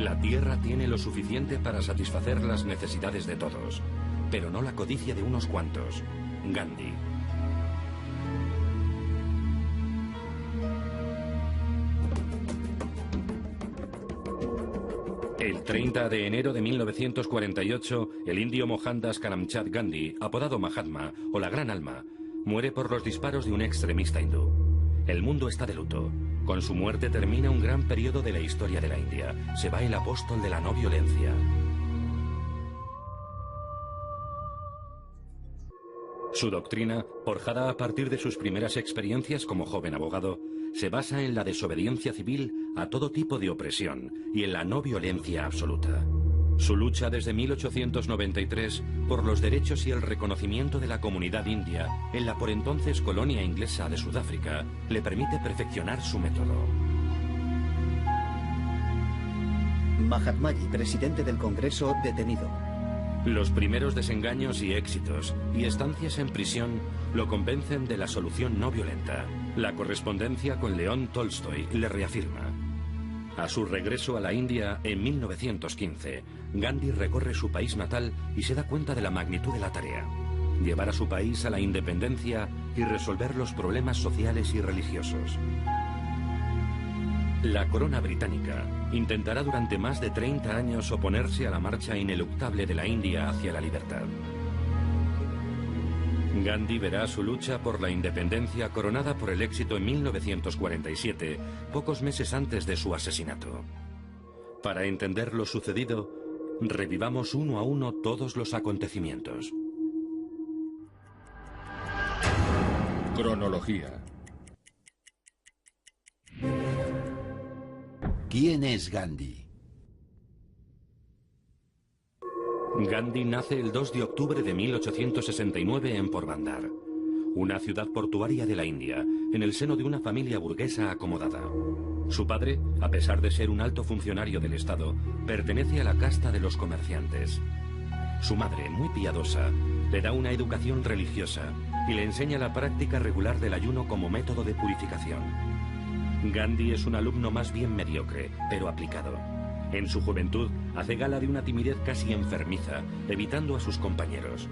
La tierra tiene lo suficiente para satisfacer las necesidades de todos, pero no la codicia de unos cuantos. Gandhi. El 30 de enero de 1948, el indio Mohandas Karamchand Gandhi, apodado Mahatma o la Gran Alma, muere por los disparos de un extremista hindú. El mundo está de luto. Con su muerte termina un gran periodo de la historia de la India. Se va el apóstol de la no violencia. Su doctrina, forjada a partir de sus primeras experiencias como joven abogado, se basa en la desobediencia civil a todo tipo de opresión y en la no violencia absoluta. Su lucha desde 1893 por los derechos y el reconocimiento de la comunidad india en la por entonces colonia inglesa de Sudáfrica le permite perfeccionar su método. Mahatmaji, presidente del Congreso, detenido. Los primeros desengaños y éxitos y estancias en prisión lo convencen de la solución no violenta. La correspondencia con León Tolstoy le reafirma. A su regreso a la India en 1915, Gandhi recorre su país natal y se da cuenta de la magnitud de la tarea: llevar a su país a la independencia y resolver los problemas sociales y religiosos. La corona británica intentará durante más de 30 años oponerse a la marcha ineluctable de la India hacia la libertad. Gandhi verá su lucha por la independencia coronada por el éxito en 1947, pocos meses antes de su asesinato. Para entender lo sucedido, revivamos uno a uno todos los acontecimientos. Cronología. ¿Quién es Gandhi? Gandhi nace el 2 de octubre de 1869 en Porbandar, una ciudad portuaria de la India, en el seno de una familia burguesa acomodada. Su padre, a pesar de ser un alto funcionario del Estado, pertenece a la casta de los comerciantes. Su madre, muy piadosa, le da una educación religiosa y le enseña la práctica regular del ayuno como método de purificación. Gandhi es un alumno más bien mediocre, pero aplicado. En su juventud hace gala de una timidez casi enfermiza, evitando a sus compañeros.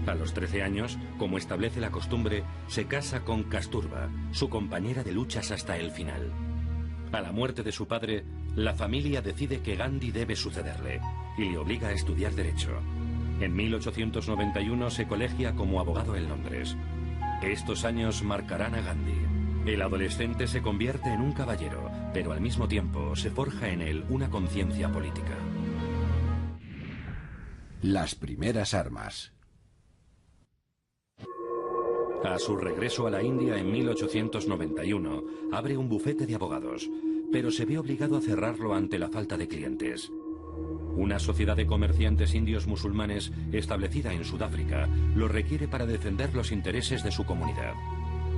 A los 13 años, como establece la costumbre, se casa con Kasturba, su compañera de luchas hasta el final. A la muerte de su padre, la familia decide que Gandhi debe sucederle y le obliga a estudiar Derecho. En 1891 se colegia como abogado en Londres. Estos años marcarán a Gandhi. El adolescente se convierte en un caballero, pero al mismo tiempo se forja en él una conciencia política. Las primeras armas. A su regreso a la India en 1891, abre un bufete de abogados, pero se ve obligado a cerrarlo ante la falta de clientes. Una sociedad de comerciantes indios musulmanes establecida en Sudáfrica lo requiere para defender los intereses de su comunidad.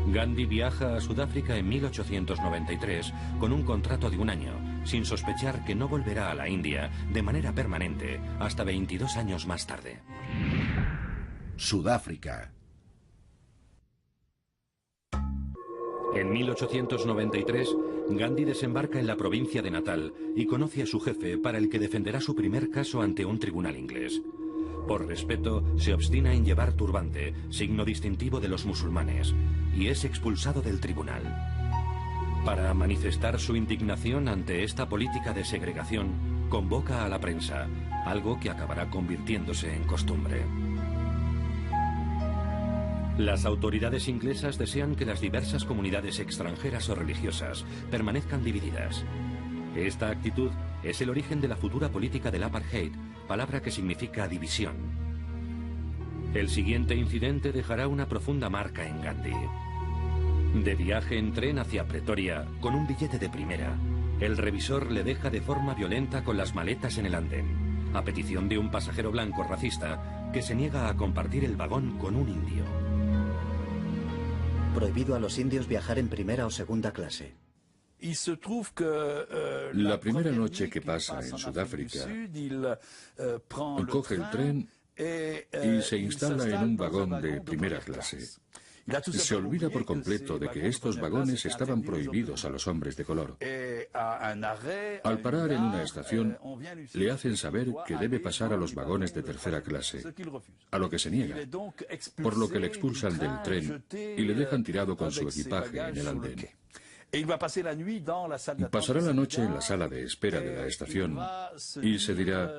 Gandhi viaja a Sudáfrica en 1893 con un contrato de un año, sin sospechar que no volverá a la India de manera permanente hasta 22 años más tarde. Sudáfrica. En 1893, Gandhi desembarca en la provincia de Natal y conoce a su jefe, para el que defenderá su primer caso ante un tribunal inglés. Por respeto, se obstina en llevar turbante, signo distintivo de los musulmanes, y es expulsado del tribunal. Para manifestar su indignación ante esta política de segregación, convoca a la prensa, algo que acabará convirtiéndose en costumbre. Las autoridades inglesas desean que las diversas comunidades extranjeras o religiosas permanezcan divididas. Esta actitud es el origen de la futura política del apartheid, palabra que significa división. El siguiente incidente dejará una profunda marca en Gandhi. De viaje en tren hacia Pretoria, con un billete de primera, el revisor le deja de forma violenta con las maletas en el andén, a petición de un pasajero blanco racista que se niega a compartir el vagón con un indio. Prohibido a los indios viajar en primera o segunda clase. La primera noche que pasa en Sudáfrica, coge el tren y se instala en un vagón de primera clase. Se olvida por completo de que estos vagones estaban prohibidos a los hombres de color. Al parar en una estación, le hacen saber que debe pasar a los vagones de tercera clase, a lo que se niega, por lo que le expulsan del tren y le dejan tirado con su equipaje en el andén. Pasará la noche en la sala de espera de la estación y se dirá: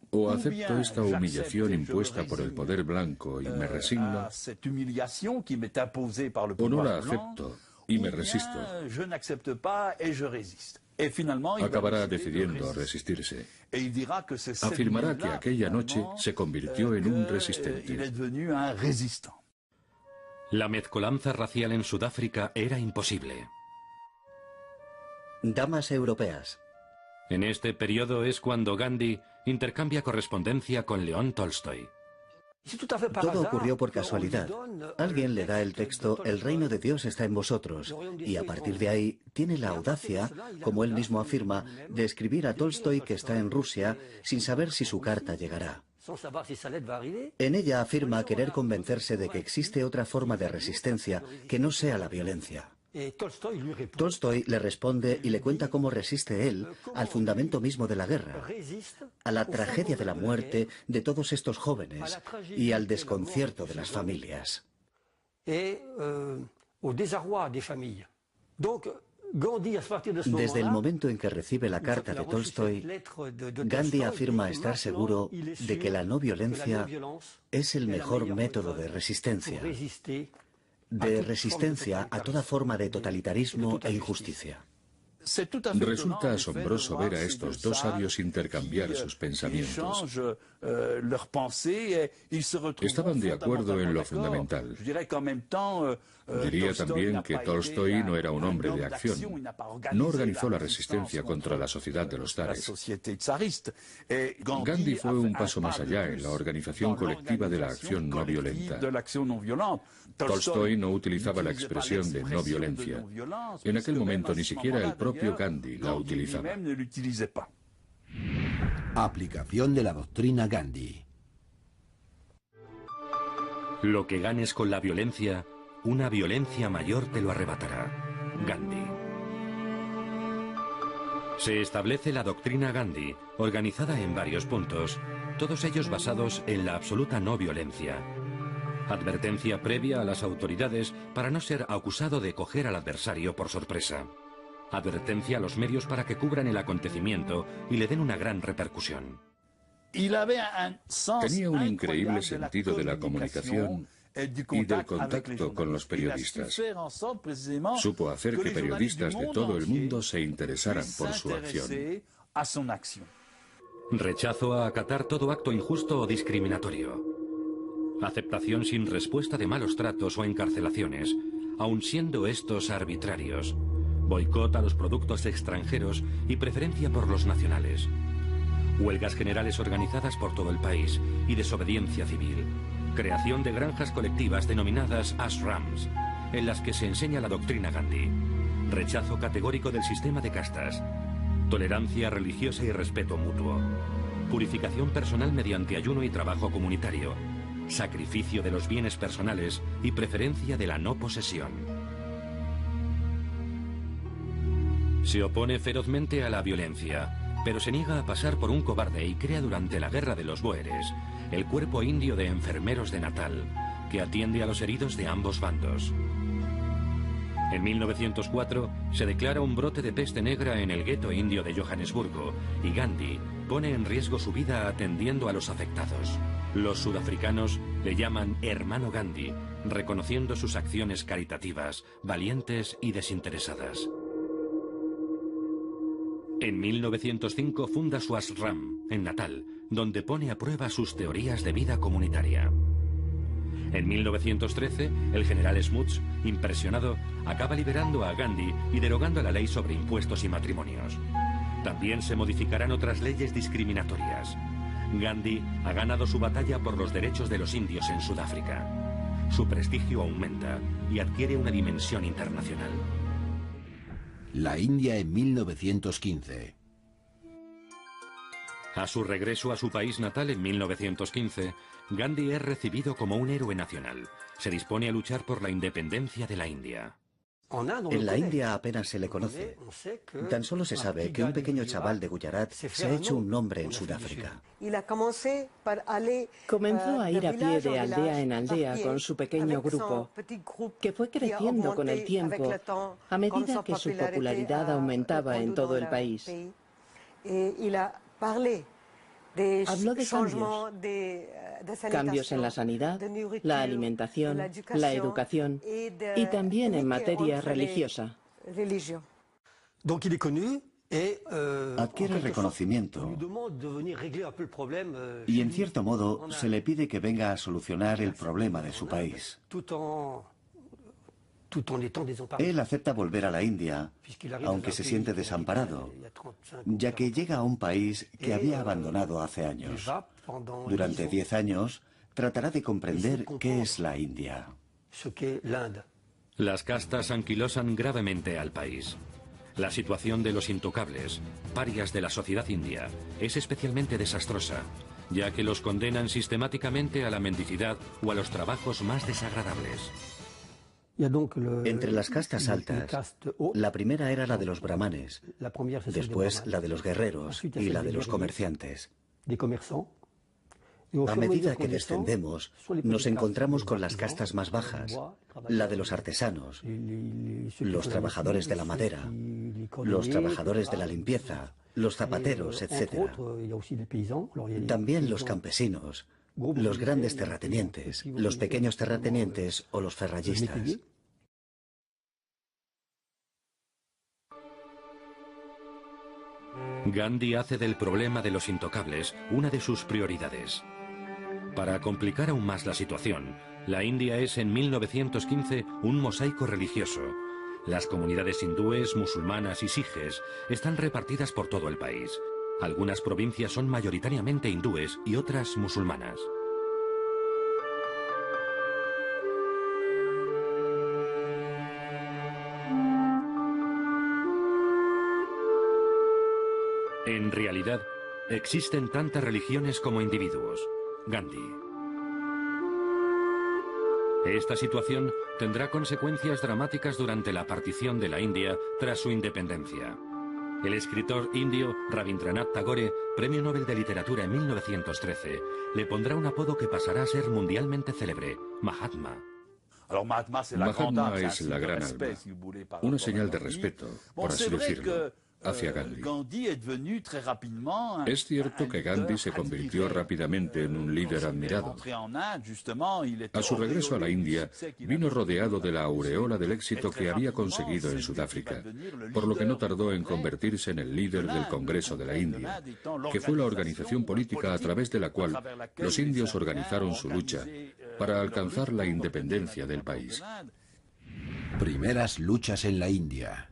o acepto esta humillación impuesta por el poder blanco y me resigno, o no la acepto y me resisto. Acabará decidiendo resistirse. Afirmará que aquella noche se convirtió en un resistente. La mezcolanza racial en Sudáfrica era imposible. Damas europeas. En este periodo es cuando Gandhi intercambia correspondencia con León Tolstoy. Todo ocurrió por casualidad. Alguien le da el texto "El reino de Dios está en vosotros", y a partir de ahí tiene la audacia, como él mismo afirma, de escribir a Tolstoy que está en Rusia sin saber si su carta llegará. En ella afirma querer convencerse de que existe otra forma de resistencia que no sea la violencia. Tolstoy le responde y le cuenta cómo resiste él al fundamento mismo de la guerra, a la tragedia de la muerte de todos estos jóvenes y al desconcierto de las familias. Desde el momento en que recibe la carta de Tolstoy, Gandhi afirma estar seguro de que la no violencia es el mejor método de resistencia a toda forma de totalitarismo e injusticia. Resulta asombroso ver a estos dos sabios intercambiar sus pensamientos. Estaban de acuerdo en lo fundamental. Diría también que Tolstoy no era un hombre de acción. No organizó la resistencia contra la sociedad de los zares. Gandhi fue un paso más allá en la organización colectiva de la acción no violenta. Tolstoy no utilizaba la expresión de no violencia. En aquel momento ni siquiera el propio Gandhi la utilizaba. Aplicación de la doctrina Gandhi. Lo que ganes con la violencia, una violencia mayor te lo arrebatará. Gandhi. Se establece la doctrina Gandhi, organizada en varios puntos, todos ellos basados en la absoluta no violencia. Advertencia previa a las autoridades para no ser acusado de coger al adversario por sorpresa. Advertencia a los medios para que cubran el acontecimiento y le den una gran repercusión. Tenía un increíble sentido de la comunicación y del contacto con los periodistas. Supo hacer que periodistas de todo el mundo se interesaran por su acción. Rechazo a acatar todo acto injusto o discriminatorio. Aceptación sin respuesta de malos tratos o encarcelaciones, aun siendo estos arbitrarios. Boicot a los productos extranjeros y preferencia por los nacionales. Huelgas generales organizadas por todo el país y desobediencia civil. Creación de granjas colectivas denominadas ashrams, en las que se enseña la doctrina Gandhi. Rechazo categórico del sistema de castas. Tolerancia religiosa y respeto mutuo. Purificación personal mediante ayuno y trabajo comunitario. Sacrificio de los bienes personales y preferencia de la no posesión. Se opone ferozmente a la violencia, pero se niega a pasar por un cobarde y crea durante la Guerra de los Bóeres el Cuerpo Indio de Enfermeros de Natal, que atiende a los heridos de ambos bandos. En 1904 se declara un brote de peste negra en el gueto indio de Johannesburgo y Gandhi pone en riesgo su vida atendiendo a los afectados. Los sudafricanos le llaman Hermano Gandhi, reconociendo sus acciones caritativas, valientes y desinteresadas. En 1905 funda su ashram en Natal, donde pone a prueba sus teorías de vida comunitaria. En 1913, el general Smuts, impresionado, acaba liberando a Gandhi y derogando la ley sobre impuestos y matrimonios. También se modificarán otras leyes discriminatorias. Gandhi ha ganado su batalla por los derechos de los indios en Sudáfrica. Su prestigio aumenta y adquiere una dimensión internacional. La India en 1915. A su regreso a su país natal en 1915, Gandhi es recibido como un héroe nacional. Se dispone a luchar por la independencia de la India. En la India apenas se le conoce. Tan solo se sabe que un pequeño chaval de Gujarat se ha hecho un nombre en Sudáfrica. Comenzó a ir a pie de aldea en aldea con su pequeño grupo, que fue creciendo con el tiempo a medida que su popularidad aumentaba en todo el país. Habló de cambios en la sanidad, la alimentación, la educación y también en materia religiosa. Adquiere reconocimiento y en cierto modo se le pide que venga a solucionar el problema de su país. Él acepta volver a la India, aunque se siente desamparado, ya que llega a un país que había abandonado hace años. Durante 10 años tratará de comprender qué es la India. Las castas anquilosan gravemente al país. La situación de los intocables, parias de la sociedad india, es especialmente desastrosa, ya que los condenan sistemáticamente a la mendicidad o a los trabajos más desagradables. Entre las castas altas, la primera era la de los brahmanes, después la de los guerreros y la de los comerciantes. A medida que descendemos, nos encontramos con las castas más bajas, la de los artesanos, los trabajadores de la madera, los trabajadores de la limpieza, los zapateros, etc. También los campesinos, los grandes terratenientes, los pequeños terratenientes o los ferrallistas. Gandhi hace del problema de los intocables una de sus prioridades. Para complicar aún más la situación, la India es en 1915 un mosaico religioso. Las comunidades hindúes, musulmanas y sijes están repartidas por todo el país. Algunas provincias son mayoritariamente hindúes y otras musulmanas. En realidad, existen tantas religiones como individuos. Gandhi. Esta situación tendrá consecuencias dramáticas durante la partición de la India tras su independencia. El escritor indio Rabindranath Tagore, Premio Nobel de Literatura en 1913, le pondrá un apodo que pasará a ser mundialmente célebre: Mahatma. Mahatma es la gran alma, una señal de respeto, por así decirlo, hacia Gandhi. Es cierto que Gandhi se convirtió rápidamente en un líder admirado. A su regreso a la India, vino rodeado de la aureola del éxito que había conseguido en Sudáfrica, por lo que no tardó en convertirse en el líder del Congreso de la India, que fue la organización política a través de la cual los indios organizaron su lucha para alcanzar la independencia del país. Primeras luchas en la India.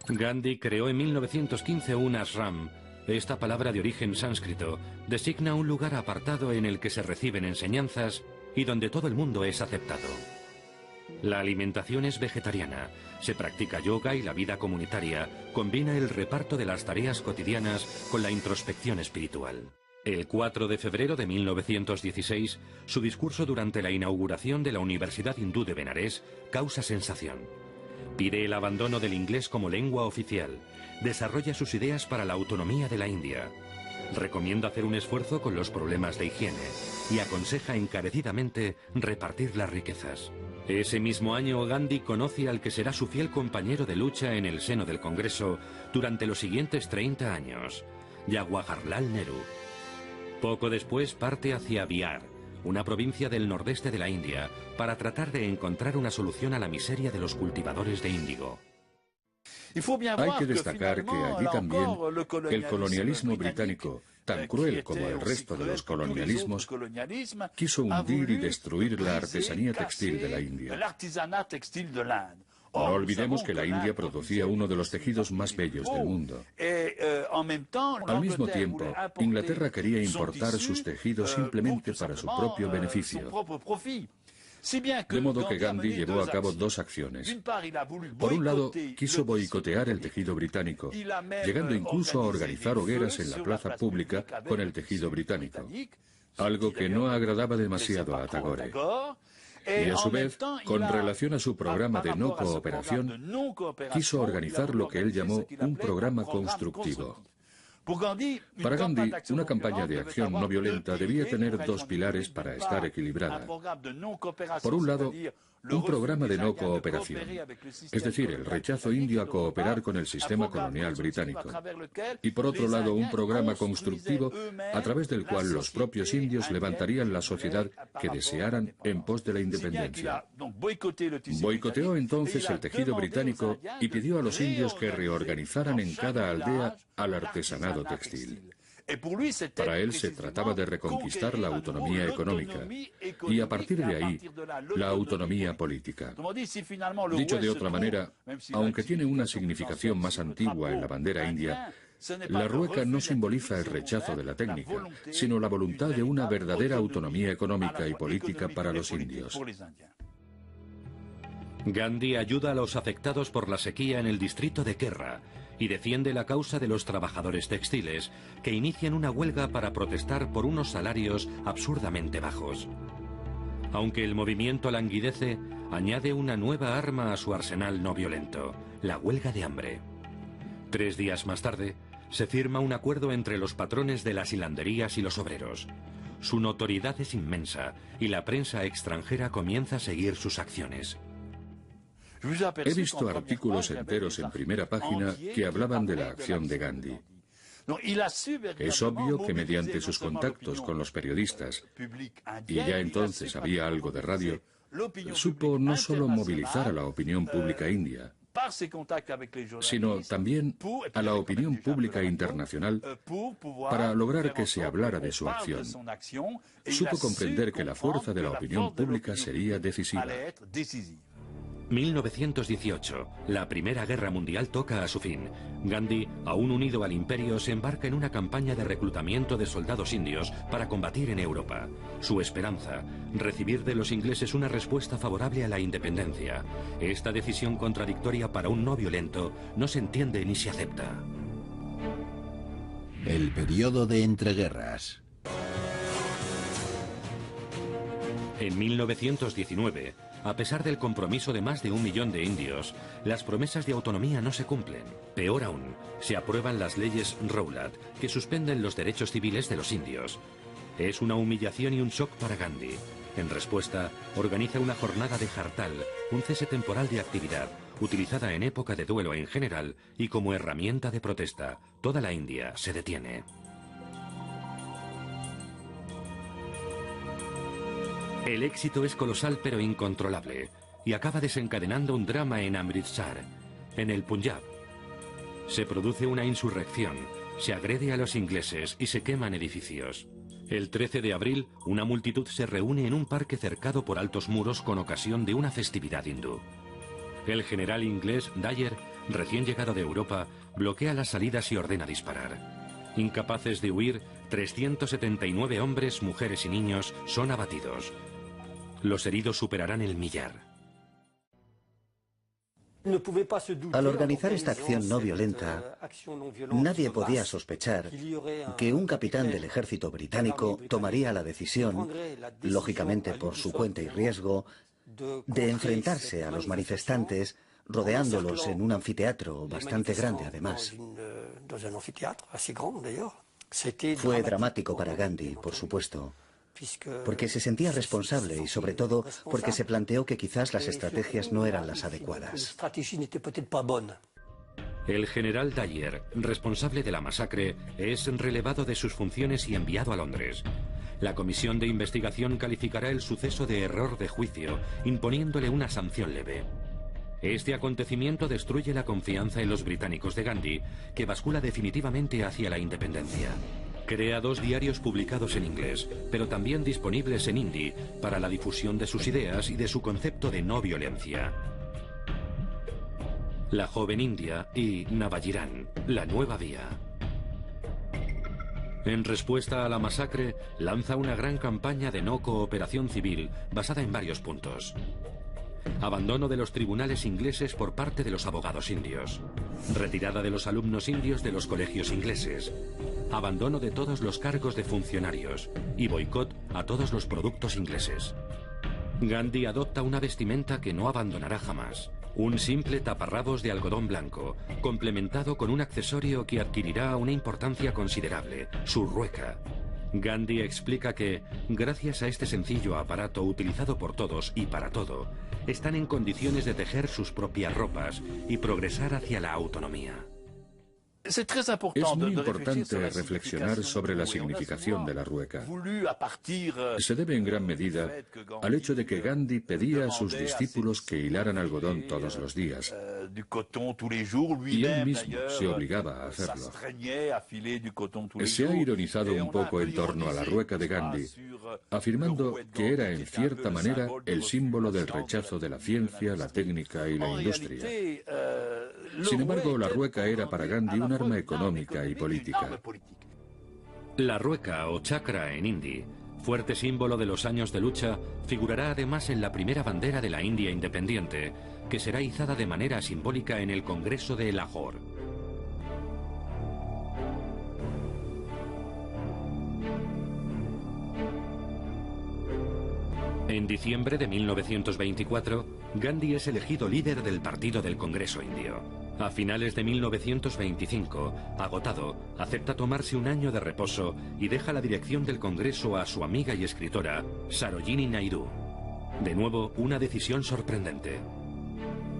Gandhi creó en 1915 un ashram. Esta palabra de origen sánscrito designa un lugar apartado en el que se reciben enseñanzas y donde todo el mundo es aceptado. La alimentación es vegetariana, se practica yoga y la vida comunitaria combina el reparto de las tareas cotidianas con la introspección espiritual. El 4 de febrero de 1916, su discurso durante la inauguración de la Universidad Hindú de Benarés causa sensación. Pide el abandono del inglés como lengua oficial, desarrolla sus ideas para la autonomía de la India, recomienda hacer un esfuerzo con los problemas de higiene y aconseja encarecidamente repartir las riquezas. Ese mismo año, Gandhi conoce al que será su fiel compañero de lucha en el seno del Congreso durante los siguientes 30 años, Jawaharlal Nehru. Poco después parte hacia Bihar, una provincia del nordeste de la India, para tratar de encontrar una solución a la miseria de los cultivadores de índigo. Hay que destacar que allí también el colonialismo británico, tan cruel como el resto de los colonialismos, quiso hundir y destruir la artesanía textil de la India. No olvidemos que la India producía uno de los tejidos más bellos del mundo. Al mismo tiempo, Inglaterra quería importar sus tejidos simplemente para su propio beneficio. De modo que Gandhi llevó a cabo dos acciones. Por un lado, quiso boicotear el tejido británico, llegando incluso a organizar hogueras en la plaza pública con el tejido británico, algo que no agradaba demasiado a Tagore. Y a su vez, con relación a su programa de no cooperación, quiso organizar lo que él llamó un programa constructivo. Para Gandhi, una campaña de acción no violenta debía tener dos pilares para estar equilibrada. Por un lado, un programa de no cooperación, es decir, el rechazo indio a cooperar con el sistema colonial británico. Y por otro lado, un programa constructivo a través del cual los propios indios levantarían la sociedad que desearan en pos de la independencia. Boicoteó entonces el tejido británico y pidió a los indios que reorganizaran en cada aldea al artesanado textil. Para él se trataba de reconquistar la autonomía económica y a partir de ahí la autonomía política. Dicho de otra manera, aunque tiene una significación más antigua en la bandera india, la rueca no simboliza el rechazo de la técnica, sino la voluntad de una verdadera autonomía económica y política para los indios. Gandhi ayuda a los afectados por la sequía en el distrito de Kerra y defiende la causa de los trabajadores textiles, que inician una huelga para protestar por unos salarios absurdamente bajos. Aunque el movimiento languidece, añade una nueva arma a su arsenal no violento, la huelga de hambre. 3 días más tarde, se firma un acuerdo entre los patrones de las hilanderías y los obreros. Su notoriedad es inmensa y la prensa extranjera comienza a seguir sus acciones. He visto artículos enteros en primera página que hablaban de la acción de Gandhi. Es obvio que mediante sus contactos con los periodistas, y ya entonces había algo de radio, supo no solo movilizar a la opinión pública india, sino también a la opinión pública internacional para lograr que se hablara de su acción. Supo comprender que la fuerza de la opinión pública sería decisiva. 1918. La Primera Guerra Mundial toca a su fin. Gandhi, aún unido al imperio, se embarca en una campaña de reclutamiento de soldados indios para combatir en Europa. Su esperanza, recibir de los ingleses una respuesta favorable a la independencia. Esta decisión contradictoria para un no violento no se entiende ni se acepta. El periodo de entreguerras. En 1919, a pesar del compromiso de más de 1 millón de indios, las promesas de autonomía no se cumplen. Peor aún, se aprueban las leyes Rowlatt, que suspenden los derechos civiles de los indios. Es una humillación y un shock para Gandhi. En respuesta, organiza una jornada de hartal, un cese temporal de actividad, utilizada en época de duelo en general y como herramienta de protesta. Toda la India se detiene. El éxito es colosal pero incontrolable y acaba desencadenando un drama en Amritsar, en el Punjab. Se produce una insurrección, se agrede a los ingleses y se queman edificios. El 13 de abril, una multitud se reúne en un parque cercado por altos muros con ocasión de una festividad hindú. El general inglés Dyer, recién llegado de Europa, bloquea las salidas y ordena disparar. Incapaces de huir, 379 hombres, mujeres y niños son abatidos. Los heridos superarán el 1.000.000. Al organizar esta acción no violenta, nadie podía sospechar que un capitán del ejército británico tomaría la decisión, lógicamente por su cuenta y riesgo, de enfrentarse a los manifestantes, rodeándolos en un anfiteatro bastante grande además. Fue dramático para Gandhi, por supuesto, porque se sentía responsable y sobre todo porque se planteó que quizás las estrategias no eran las adecuadas. El general Dyer, responsable de la masacre, es relevado de sus funciones y enviado a Londres. La comisión de investigación calificará el suceso de error de juicio, imponiéndole una sanción leve. Este acontecimiento destruye la confianza en los británicos de Gandhi, que bascula definitivamente hacia la independencia. Crea 2 diarios publicados en inglés, pero también disponibles en hindi, para la difusión de sus ideas y de su concepto de no violencia. La joven India y Navajiran, la nueva vía. En respuesta a la masacre, lanza una gran campaña de no cooperación civil basada en varios puntos. Abandono de los tribunales ingleses por parte de los abogados indios. Retirada de los alumnos indios de los colegios ingleses. Abandono de todos los cargos de funcionarios. Y boicot a todos los productos ingleses. Gandhi adopta una vestimenta que no abandonará jamás. Un simple taparrabos de algodón blanco, complementado con un accesorio que adquirirá una importancia considerable, su rueca. Gandhi explica que, gracias a este sencillo aparato utilizado por todos y para todo, están en condiciones de tejer sus propias ropas y progresar hacia la autonomía. Es muy importante reflexionar sobre la significación de la rueca. Se debe en gran medida al hecho de que Gandhi pedía a sus discípulos que hilaran algodón todos los días, y él mismo se obligaba a hacerlo. Se ha ironizado un poco en torno a la rueca de Gandhi, afirmando que era en cierta manera el símbolo del rechazo de la ciencia, la técnica y la industria. Sin embargo, la rueca era para Gandhi un arma económica y política. La rueca o chakra en hindi, fuerte símbolo de los años de lucha, figurará además en la primera bandera de la India independiente, que será izada de manera simbólica en el Congreso de Lahore. En diciembre de 1924, Gandhi es elegido líder del Partido del Congreso Indio. A finales de 1925, agotado, acepta tomarse un año de reposo y deja la dirección del Congreso a su amiga y escritora, Sarojini Naidu. De nuevo, una decisión sorprendente.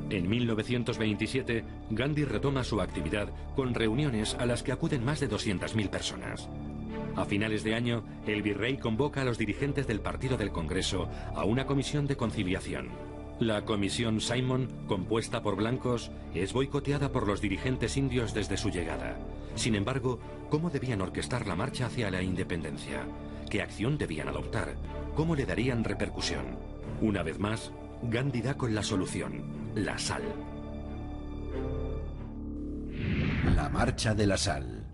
En 1927, Gandhi retoma su actividad con reuniones a las que acuden más de 200.000 personas. A finales de año, el virrey convoca a los dirigentes del Partido del Congreso a una comisión de conciliación. La comisión Simon, compuesta por blancos, es boicoteada por los dirigentes indios desde su llegada. Sin embargo, ¿cómo debían orquestar la marcha hacia la independencia? ¿Qué acción debían adoptar? ¿Cómo le darían repercusión? Una vez más, Gandhi da con la solución: la sal. La marcha de la sal.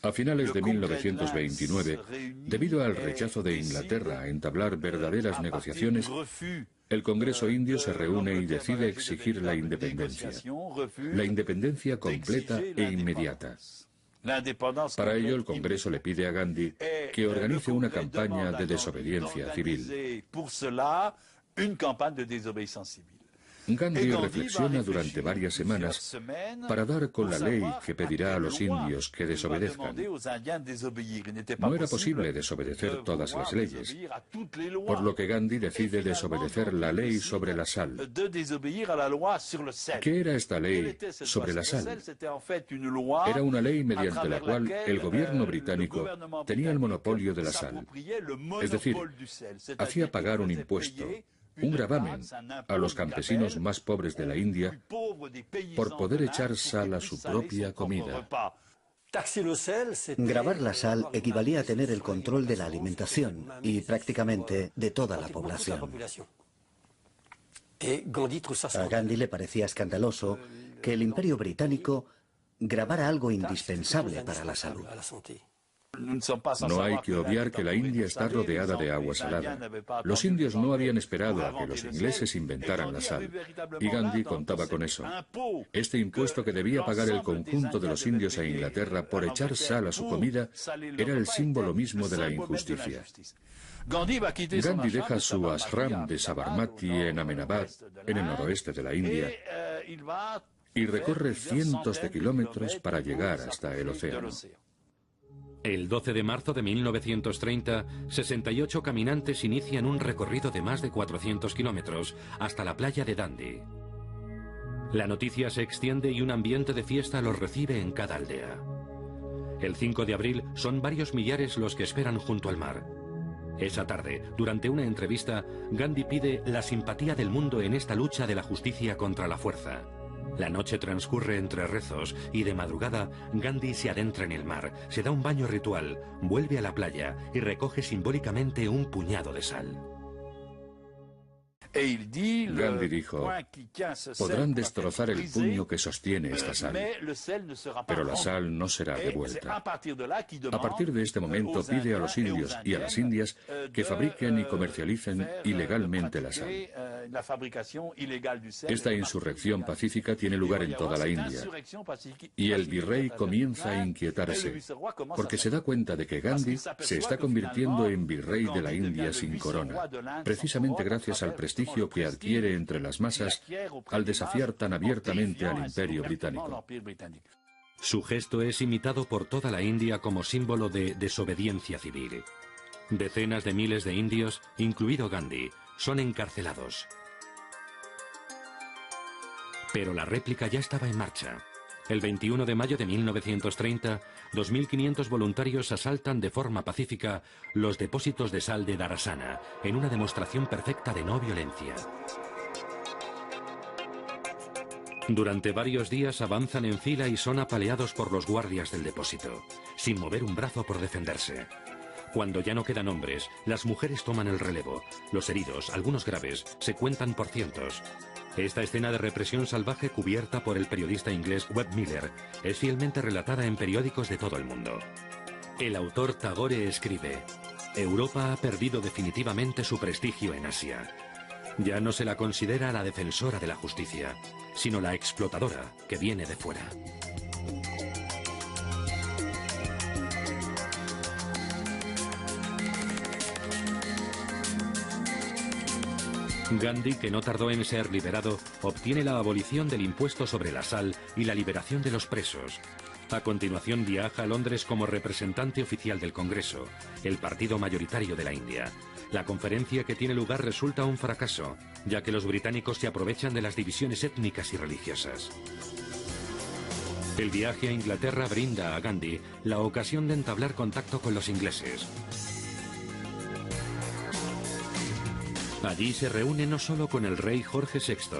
A finales de 1929, debido al rechazo de Inglaterra a entablar verdaderas negociaciones, el Congreso indio se reúne y decide exigir la independencia completa e inmediata. Para ello, el Congreso le pide a Gandhi que organice una campaña de desobediencia civil. Gandhi reflexiona durante varias semanas para dar con la ley que pedirá a los indios que desobedezcan. No era posible desobedecer todas las leyes, por lo que Gandhi decide desobedecer la ley sobre la sal. ¿Qué era esta ley sobre la sal? Era una ley mediante la cual el gobierno británico tenía el monopolio de la sal. Es decir, hacía pagar un impuesto, un gravamen, a los campesinos más pobres de la India por poder echar sal a su propia comida. Gravar la sal equivalía a tener el control de la alimentación y prácticamente de toda la población. A Gandhi le parecía escandaloso que el Imperio británico grabara algo indispensable para la salud. No hay que obviar que la India está rodeada de agua salada. Los indios no habían esperado a que los ingleses inventaran la sal, y Gandhi contaba con eso. Este impuesto que debía pagar el conjunto de los indios a Inglaterra por echar sal a su comida era el símbolo mismo de la injusticia. Gandhi deja su ashram de Sabarmati en Ahmedabad, en el noroeste de la India, y recorre cientos de kilómetros para llegar hasta el océano. El 12 de marzo de 1930, 68 caminantes inician un recorrido de más de 400 kilómetros hasta la playa de Dundee. La noticia se extiende y un ambiente de fiesta los recibe en cada aldea. El 5 de abril son varios millares los que esperan junto al mar. Esa tarde, durante una entrevista, Gandhi pide la simpatía del mundo en esta lucha de la justicia contra la fuerza. La noche transcurre entre rezos y de madrugada Gandhi se adentra en el mar, se da un baño ritual, vuelve a la playa y recoge simbólicamente un puñado de sal. Gandhi dijo: podrán destrozar el puño que sostiene esta sal, pero la sal no será devuelta. A partir de este momento pide a los indios y a las indias que fabriquen y comercialicen ilegalmente la sal. Esta insurrección pacífica tiene lugar en toda la India, y el virrey comienza a inquietarse, porque se da cuenta de que Gandhi se está convirtiendo en virrey de la India sin corona, precisamente gracias al prestigio que adquiere entre las masas al desafiar tan abiertamente al Imperio Británico. Su gesto es imitado por toda la India como símbolo de desobediencia civil. Decenas de miles de indios, incluido Gandhi, son encarcelados. Pero la réplica ya estaba en marcha. El 21 de mayo de 1930, 2.500 voluntarios asaltan de forma pacífica los depósitos de sal de Dharasana, en una demostración perfecta de no violencia. Durante varios días avanzan en fila y son apaleados por los guardias del depósito, sin mover un brazo por defenderse. Cuando ya no quedan hombres, las mujeres toman el relevo. Los heridos, algunos graves, se cuentan por cientos. Esta escena de represión salvaje, cubierta por el periodista inglés Webb Miller, es fielmente relatada en periódicos de todo el mundo. El autor Tagore escribe: Europa ha perdido definitivamente su prestigio en Asia. Ya no se la considera la defensora de la justicia, sino la explotadora que viene de fuera. Gandhi, que no tardó en ser liberado, obtiene la abolición del impuesto sobre la sal y la liberación de los presos. A continuación viaja a Londres como representante oficial del Congreso, el partido mayoritario de la India. La conferencia que tiene lugar resulta un fracaso, ya que los británicos se aprovechan de las divisiones étnicas y religiosas. El viaje a Inglaterra brinda a Gandhi la ocasión de entablar contacto con los ingleses. Allí se reúne no solo con el rey Jorge VI,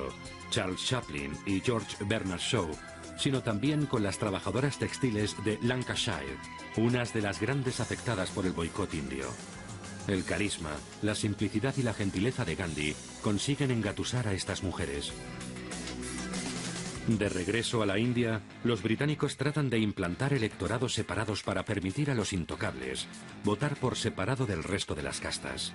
Charles Chaplin y George Bernard Shaw, sino también con las trabajadoras textiles de Lancashire, unas de las grandes afectadas por el boicot indio. El carisma, la simplicidad y la gentileza de Gandhi consiguen engatusar a estas mujeres. De regreso a la India, los británicos tratan de implantar electorados separados para permitir a los intocables votar por separado del resto de las castas.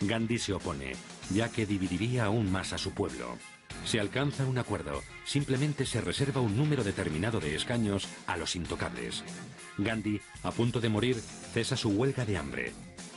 Gandhi se opone, ya que dividiría aún más a su pueblo. Se alcanza un acuerdo, simplemente se reserva un número determinado de escaños a los intocables. Gandhi, a punto de morir, cesa su huelga de hambre.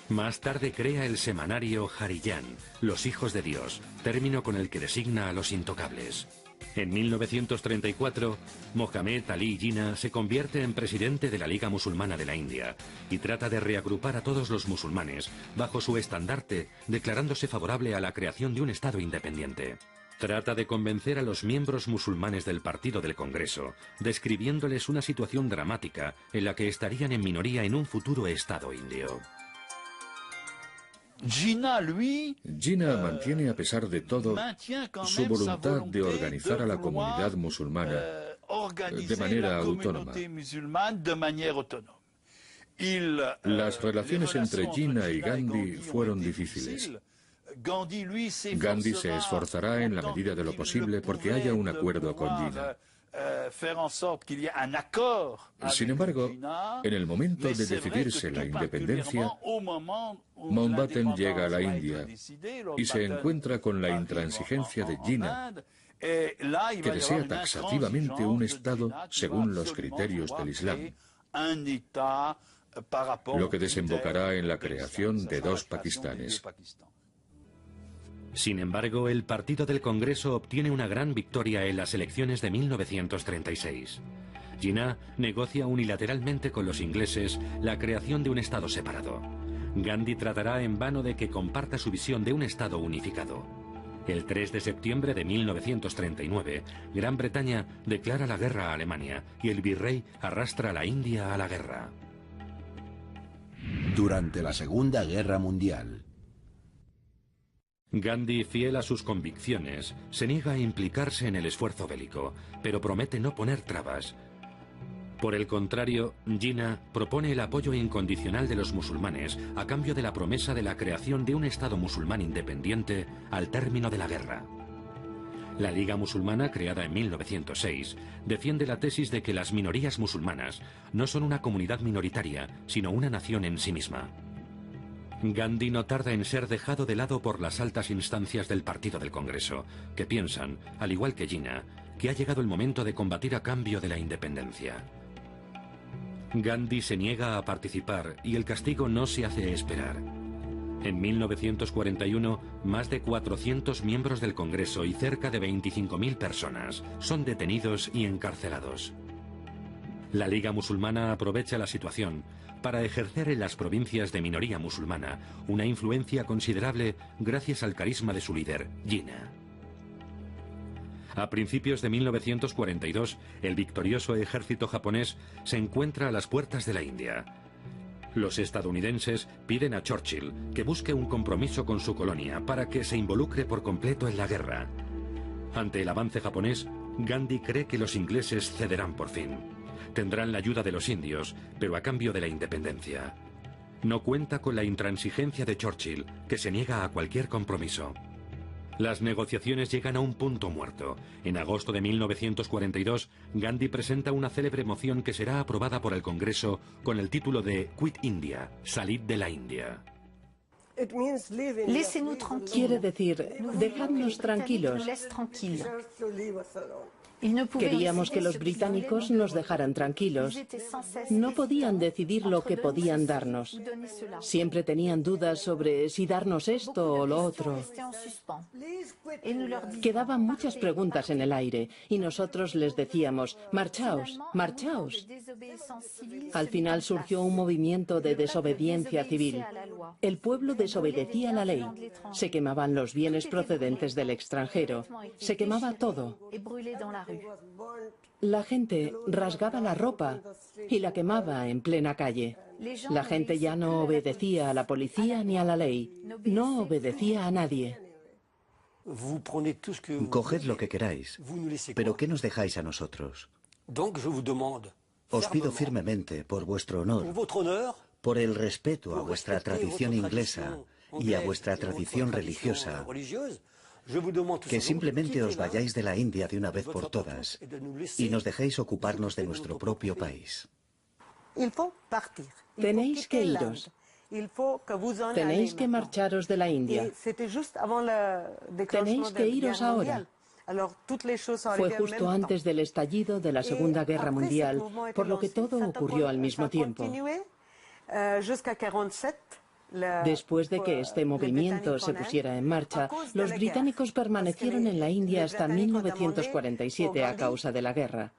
Más tarde crea el semanario Harijan, Los Hijos de Dios, término con el que designa a los intocables. En 1934, Mohammed Ali Jinnah se convierte en presidente de la Liga Musulmana de la India y trata de reagrupar a todos los musulmanes bajo su estandarte, declarándose favorable a la creación de un Estado independiente. Trata de convencer a los miembros musulmanes del Partido del Congreso, describiéndoles una situación dramática en la que estarían en minoría en un futuro Estado indio. Jinnah mantiene a pesar de todo su voluntad de organizar a la comunidad musulmana de manera autónoma. Las relaciones entre Jinnah y Gandhi fueron difíciles. Gandhi se esforzará en la medida de lo posible porque haya un acuerdo con Jinnah. Sin embargo, en el momento de decidirse la independencia, Mountbatten llega a la India y se encuentra con la intransigencia de Jinnah, que desea taxativamente un Estado según los criterios del Islam, lo que desembocará en la creación de dos Pakistanes. Sin embargo, el Partido del Congreso obtiene una gran victoria en las elecciones de 1936. Jinnah negocia unilateralmente con los ingleses la creación de un Estado separado. Gandhi tratará en vano de que comparta su visión de un Estado unificado. El 3 de septiembre de 1939, Gran Bretaña declara la guerra a Alemania y el virrey arrastra a la India a la guerra. Durante la Segunda Guerra Mundial, Gandhi, fiel a sus convicciones, se niega a implicarse en el esfuerzo bélico, pero promete no poner trabas. Por el contrario, Jinnah propone el apoyo incondicional de los musulmanes a cambio de la promesa de la creación de un Estado musulmán independiente al término de la guerra. La Liga Musulmana, creada en 1906, defiende la tesis de que las minorías musulmanas no son una comunidad minoritaria, sino una nación en sí misma. Gandhi no tarda en ser dejado de lado por las altas instancias del Partido del Congreso, que piensan, al igual que Jinnah, que ha llegado el momento de combatir a cambio de la independencia. Gandhi se niega a participar y el castigo no se hace esperar. En 1941, más de 400 miembros del Congreso y cerca de 25.000 personas son detenidos y encarcelados. La Liga Musulmana aprovecha la situación para ejercer en las provincias de minoría musulmana una influencia considerable gracias al carisma de su líder, Jinnah. A principios de 1942, el victorioso ejército japonés se encuentra a las puertas de la India. Los estadounidenses piden a Churchill que busque un compromiso con su colonia para que se involucre por completo en la guerra. Ante el avance japonés, Gandhi cree que los ingleses cederán por fin. Tendrán la ayuda de los indios, pero a cambio de la independencia. No cuenta con la intransigencia de Churchill, que se niega a cualquier compromiso. Las negociaciones llegan a un punto muerto. En agosto de 1942, Gandhi presenta una célebre moción que será aprobada por el Congreso con el título de Quit India, salid de la India. Quiere decir, dejadnos tranquilos. Queríamos que los británicos nos dejaran tranquilos. No podían decidir lo que podían darnos. Siempre tenían dudas sobre si darnos esto o lo otro. Quedaban muchas preguntas en el aire y nosotros les decíamos, marchaos, marchaos. Al final surgió un movimiento de desobediencia civil. El pueblo desobedecía la ley. Se quemaban los bienes procedentes del extranjero. Se quemaba todo. La gente rasgaba la ropa y la quemaba en plena calle. La gente ya no obedecía a la policía ni a la ley. No obedecía a nadie. Coged lo que queráis, pero ¿qué nos dejáis a nosotros? Os pido firmemente, por vuestro honor, por el respeto a vuestra tradición inglesa y a vuestra tradición religiosa, que simplemente os vayáis de la India de una vez por todas y nos dejéis ocuparnos de nuestro propio país. Tenéis que iros. Tenéis que marcharos de la India. Tenéis que iros ahora. Fue justo antes del estallido de la Segunda Guerra Mundial, por lo que todo ocurrió al mismo tiempo. Después de que este movimiento se pusiera en marcha, los británicos permanecieron en la India hasta 1947 a causa de la guerra.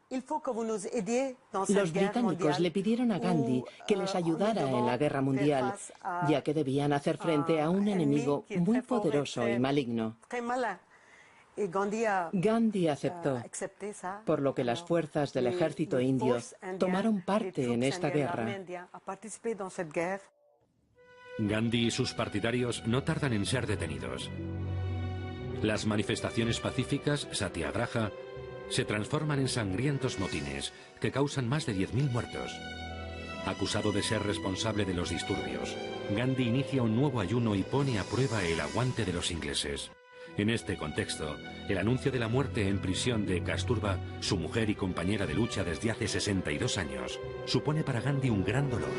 Los británicos le pidieron a Gandhi que les ayudara en la guerra mundial, ya que debían hacer frente a un enemigo muy poderoso y maligno. Gandhi aceptó, por lo que las fuerzas del ejército indio tomaron parte en esta guerra. Gandhi y sus partidarios no tardan en ser detenidos. Las manifestaciones pacíficas, satyagraha, se transforman en sangrientos motines que causan más de 10.000 muertos. Acusado de ser responsable de los disturbios, Gandhi inicia un nuevo ayuno y pone a prueba el aguante de los ingleses. En este contexto, el anuncio de la muerte en prisión de Kasturba, su mujer y compañera de lucha desde hace 62 años, supone para Gandhi un gran dolor.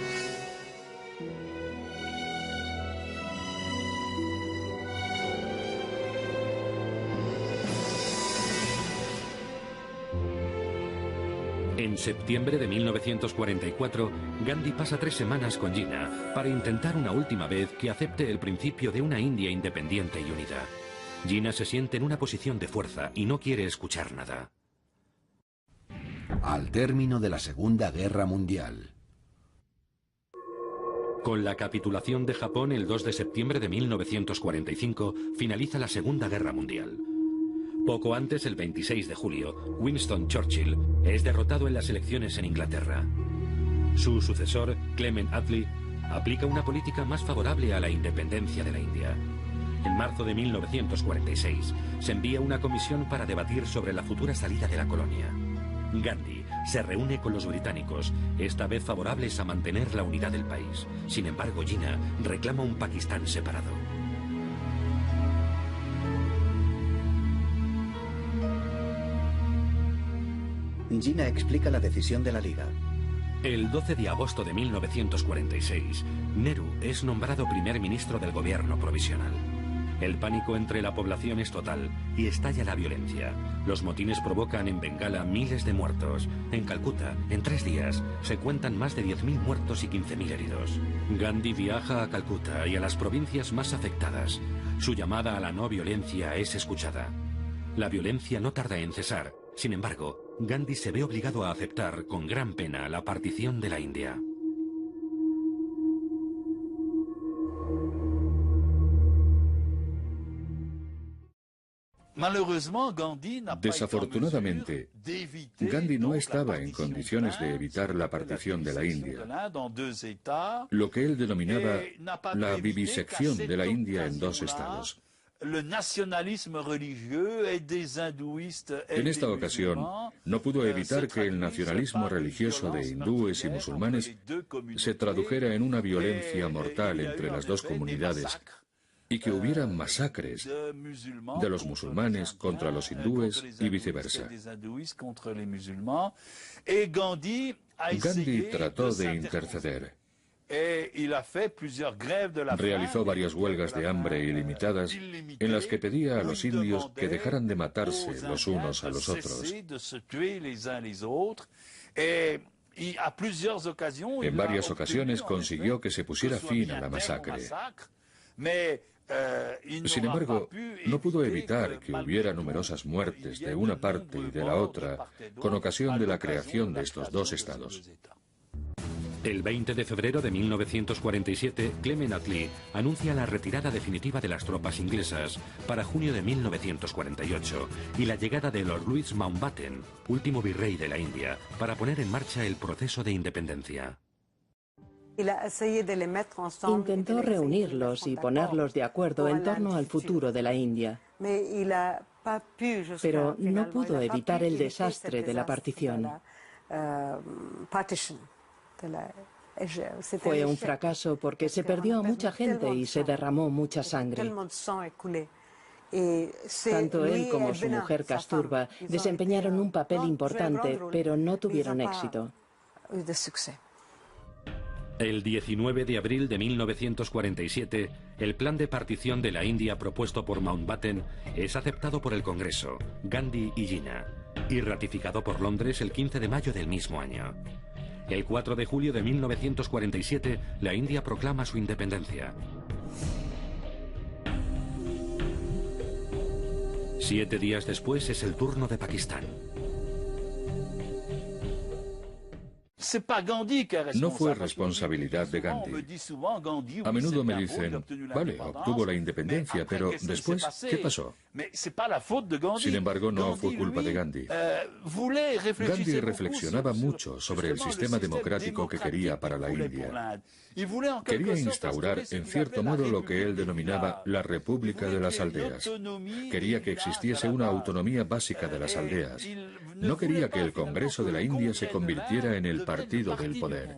En septiembre de 1944, Gandhi pasa 3 semanas con Jinnah para intentar una última vez que acepte el principio de una India independiente y unida. Jinnah se siente en una posición de fuerza y no quiere escuchar nada. Al término de la Segunda Guerra Mundial. Con la capitulación de Japón el 2 de septiembre de 1945, finaliza la Segunda Guerra Mundial. Poco antes, el 26 de julio, Winston Churchill es derrotado en las elecciones en Inglaterra. Su sucesor, Clement Attlee, aplica una política más favorable a la independencia de la India. En marzo de 1946, se envía una comisión para debatir sobre la futura salida de la colonia. Gandhi se reúne con los británicos, esta vez favorables a mantener la unidad del país. Sin embargo, Jinnah reclama un Pakistán separado. Jinnah explica la decisión de la Liga. El 12 de agosto de 1946, Nehru es nombrado primer ministro del gobierno provisional. El pánico entre la población es total y estalla la violencia. Los motines provocan en Bengala miles de muertos. En Calcuta, en 3 días, se cuentan más de 10.000 muertos y 15.000 heridos. Gandhi viaja a Calcuta y a las provincias más afectadas. Su llamada a la no violencia es escuchada. La violencia no tarda en cesar. Sin embargo, Gandhi se ve obligado a aceptar con gran pena la partición de la India. Desafortunadamente, Gandhi no estaba en condiciones de evitar la partición de la India, lo que él denominaba la vivisección de la India en 2 estados. En esta ocasión, no pudo evitar que el nacionalismo religioso de hindúes y musulmanes se tradujera en una violencia mortal entre las 2 comunidades y que hubiera masacres de los musulmanes contra los hindúes y viceversa. Gandhi trató de interceder. Realizó varias huelgas de hambre ilimitadas en las que pedía a los indios que dejaran de matarse los unos a los otros. En varias ocasiones consiguió que se pusiera fin a la masacre. Sin embargo, no pudo evitar que hubiera numerosas muertes de una parte y de la otra con ocasión de la creación de estos 2 estados. El 20 de febrero de 1947, Clement Attlee anuncia la retirada definitiva de las tropas inglesas para junio de 1948 y la llegada de Lord Louis Mountbatten, último virrey de la India, para poner en marcha el proceso de independencia. Intentó reunirlos y ponerlos de acuerdo en torno al futuro de la India, pero no pudo evitar el desastre de la partición. Fue un fracaso porque se perdió a mucha gente y se derramó mucha sangre. Tanto él como su mujer Kasturba desempeñaron un papel importante, pero no tuvieron éxito. El 19 de abril de 1947, el plan de partición de la India propuesto por Mountbatten es aceptado por el Congreso, Gandhi y Jinnah, y ratificado por Londres el 15 de mayo del mismo año. El 4 de julio de 1947, la India proclama su independencia. 7 días después es el turno de Pakistán. No fue responsabilidad de Gandhi. A menudo me dicen, vale, obtuvo la independencia, pero después, ¿qué pasó? Sin embargo, no fue culpa de Gandhi. Gandhi reflexionaba mucho sobre el sistema democrático que quería para la India. Quería instaurar, en cierto modo, lo que él denominaba la República de las Aldeas. Quería que existiese una autonomía básica de las aldeas. No quería que el Congreso de la India se convirtiera en el partido del poder.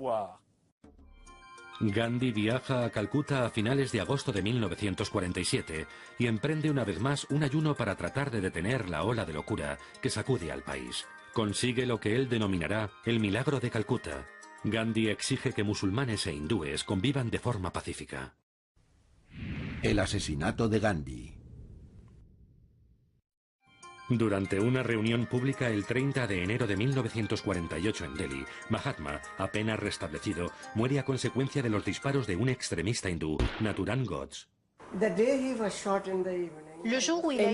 Gandhi viaja a Calcuta a finales de agosto de 1947 y emprende una vez más un ayuno para tratar de detener la ola de locura que sacude al país. Consigue lo que él denominará el milagro de Calcuta. Gandhi exige que musulmanes e hindúes convivan de forma pacífica. El asesinato de Gandhi. Durante una reunión pública el 30 de enero de 1948 en Delhi, Mahatma, apenas restablecido, muere a consecuencia de los disparos de un extremista hindú, Nathuram Godse. El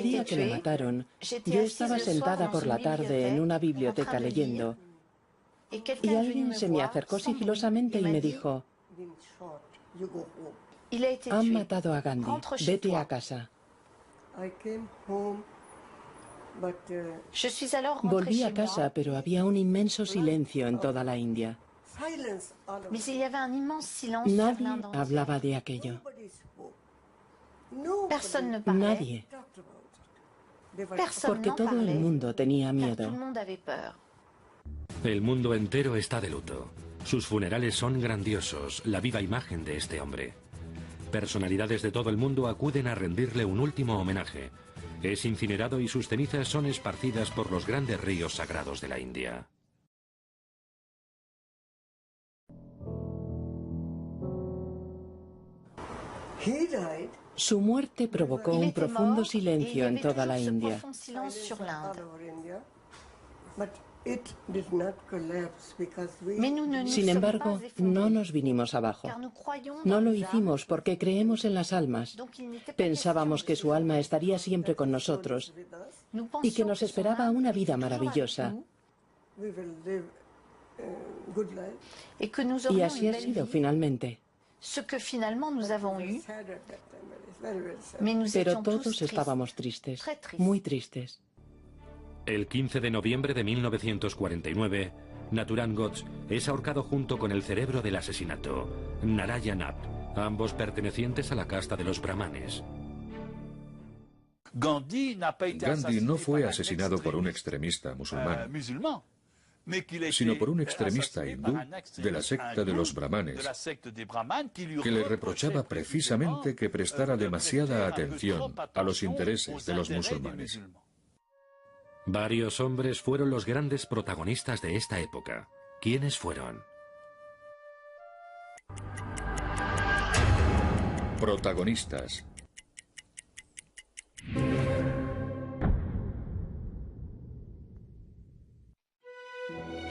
día que le mataron, yo estaba sentada por la tarde en una biblioteca leyendo, y alguien se me acercó sigilosamente y me dijo: han matado a Gandhi, vete a casa. Volví a casa, pero había un inmenso silencio en toda la India. Nadie hablaba de aquello. Nadie. Porque todo el mundo tenía miedo. El mundo entero está de luto. Sus funerales son grandiosos, la viva imagen de este hombre. Personalidades de todo el mundo acuden a rendirle un último homenaje. Es incinerado y sus cenizas son esparcidas por los grandes ríos sagrados de la India. Su muerte provocó un profundo silencio en toda la India. Sin embargo, no nos vinimos abajo. No lo hicimos porque creemos en las almas. Pensábamos que su alma estaría siempre con nosotros y que nos esperaba una vida maravillosa. Y así ha sido finalmente. Pero todos estábamos tristes, muy tristes. El 15 de noviembre de 1949, Nathuram Godse es ahorcado junto con el cerebro del asesinato, Narayan, ambos pertenecientes a la casta de los brahmanes. Gandhi no fue asesinado por un extremista musulmán, sino por un extremista hindú de la secta de los brahmanes, que le reprochaba precisamente que prestara demasiada atención a los intereses de los musulmanes. Varios hombres fueron los grandes protagonistas de esta época. ¿Quiénes fueron? Protagonistas.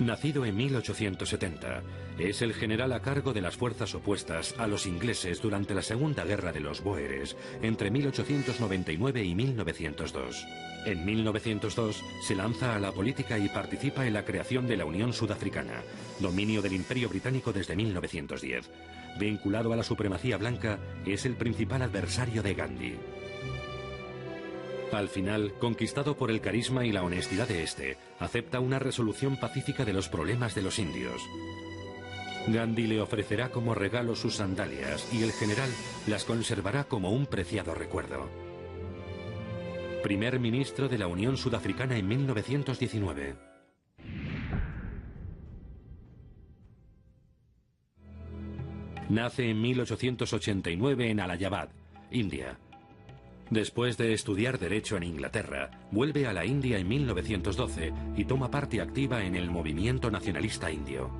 Nacido en 1870, es el general a cargo de las fuerzas opuestas a los ingleses durante la Segunda Guerra de los Bóeres, entre 1899 y 1902. En 1902 se lanza a la política y participa en la creación de la Unión Sudafricana, dominio del Imperio Británico desde 1910. Vinculado a la supremacía blanca, es el principal adversario de Gandhi. Al final, conquistado por el carisma y la honestidad de este, acepta una resolución pacífica de los problemas de los indios. Gandhi le ofrecerá como regalo sus sandalias y el general las conservará como un preciado recuerdo. Primer ministro de la Unión Sudafricana en 1919. Nace en 1889 en Allahabad, India. Después de estudiar Derecho en Inglaterra, vuelve a la India en 1912 y toma parte activa en el movimiento nacionalista indio.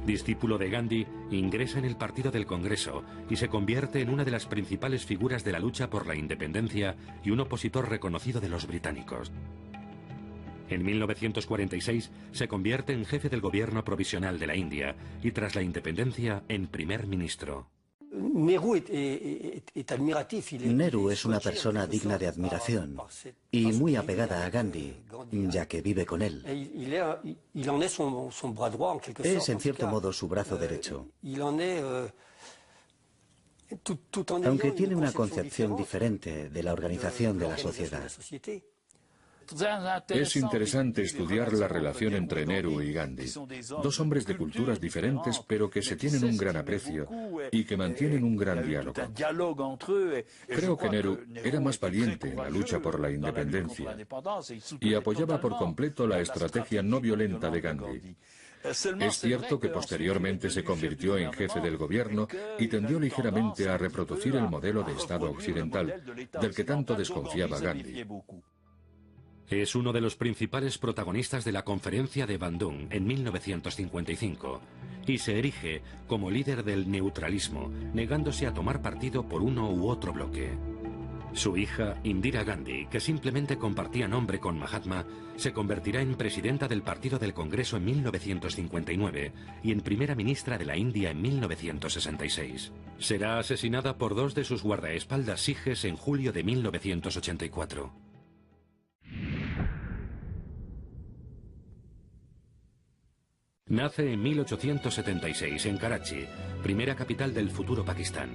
Discípulo de Gandhi, ingresa en el Partido del Congreso y se convierte en una de las principales figuras de la lucha por la independencia y un opositor reconocido de los británicos. En 1946 se convierte en jefe del gobierno provisional de la India y tras la independencia en primer ministro. Nehru es una persona digna de admiración y muy apegada a Gandhi, ya que vive con él. Es en cierto modo su brazo derecho. Aunque tiene una concepción diferente de la organización de la sociedad. Es interesante estudiar la relación entre Nehru y Gandhi, dos hombres de culturas diferentes pero que se tienen un gran aprecio y que mantienen un gran diálogo. Creo que Nehru era más valiente en la lucha por la independencia y apoyaba por completo la estrategia no violenta de Gandhi. Es cierto que posteriormente se convirtió en jefe del gobierno y tendió ligeramente a reproducir el modelo de Estado occidental, del que tanto desconfiaba Gandhi. Es uno de los principales protagonistas de la Conferencia de Bandung en 1955 y se erige como líder del neutralismo, negándose a tomar partido por uno u otro bloque. Su hija, Indira Gandhi, que simplemente compartía nombre con Mahatma, se convertirá en presidenta del Partido del Congreso en 1959 y en primera ministra de la India en 1966. Será asesinada por dos de sus guardaespaldas sijes en julio de 1984. Nace en 1876 en Karachi, primera capital del futuro Pakistán,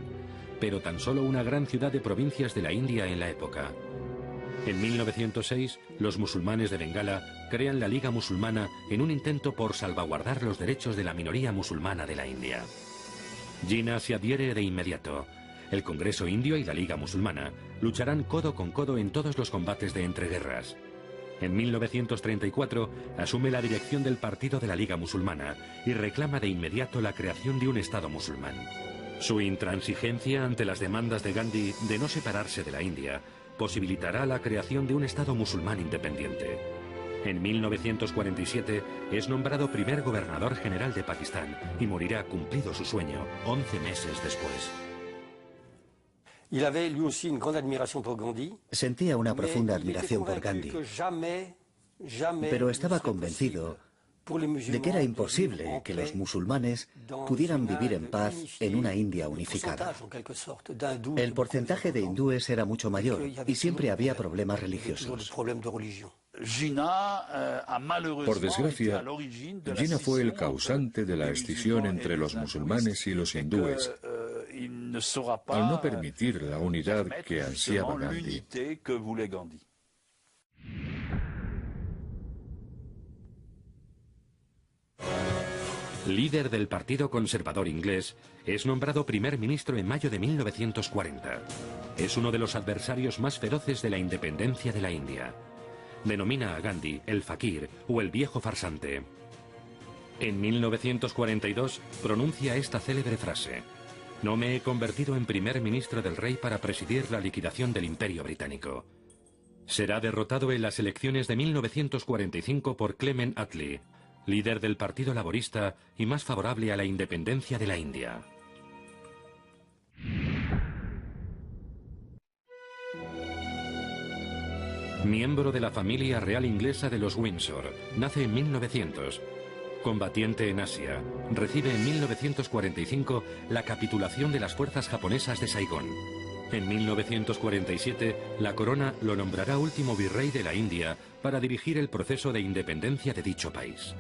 pero tan solo una gran ciudad de provincias de la India en la época. En 1906, los musulmanes de Bengala crean la Liga Musulmana en un intento por salvaguardar los derechos de la minoría musulmana de la India. Jinnah se adhiere de inmediato. El Congreso Indio y la Liga Musulmana lucharán codo con codo en todos los combates de entreguerras. En 1934 asume la dirección del Partido de la Liga Musulmana y reclama de inmediato la creación de un Estado musulmán. Su intransigencia ante las demandas de Gandhi de no separarse de la India posibilitará la creación de un Estado musulmán independiente. En 1947 es nombrado primer gobernador general de Pakistán y morirá cumplido su sueño 11 meses después. Sentía una profunda admiración por Gandhi, pero estaba convencido de que era imposible que los musulmanes pudieran vivir en paz en una India unificada. El porcentaje de hindúes era mucho mayor y siempre había problemas religiosos. Por desgracia, Jinnah fue el causante de la escisión entre los musulmanes y los hindúes, al no permitir la unidad que ansiaba Gandhi. Líder del Partido Conservador Inglés, es nombrado primer ministro en mayo de 1940. Es uno de los adversarios más feroces de la independencia de la India. Denomina a Gandhi el fakir o el viejo farsante. En 1942 pronuncia esta célebre frase: "No me he convertido en primer ministro del rey para presidir la liquidación del Imperio Británico". Será derrotado en las elecciones de 1945 por Clement Attlee, líder del Partido Laborista y más favorable a la independencia de la India. Miembro de la familia real inglesa de los Windsor, nace en 1900. Combatiente en Asia, recibe en 1945 la capitulación de las fuerzas japonesas de Saigón. En 1947, la corona lo nombrará último virrey de la India para dirigir el proceso de independencia de dicho país.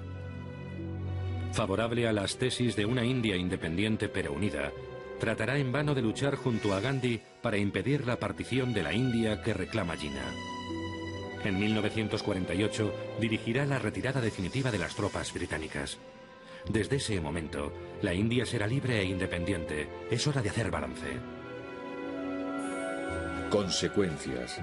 Favorable a las tesis de una India independiente pero unida, tratará en vano de luchar junto a Gandhi para impedir la partición de la India que reclama Jinnah. En 1948 dirigirá la retirada definitiva de las tropas británicas. Desde ese momento, la India será libre e independiente. Es hora de hacer balance. Consecuencias.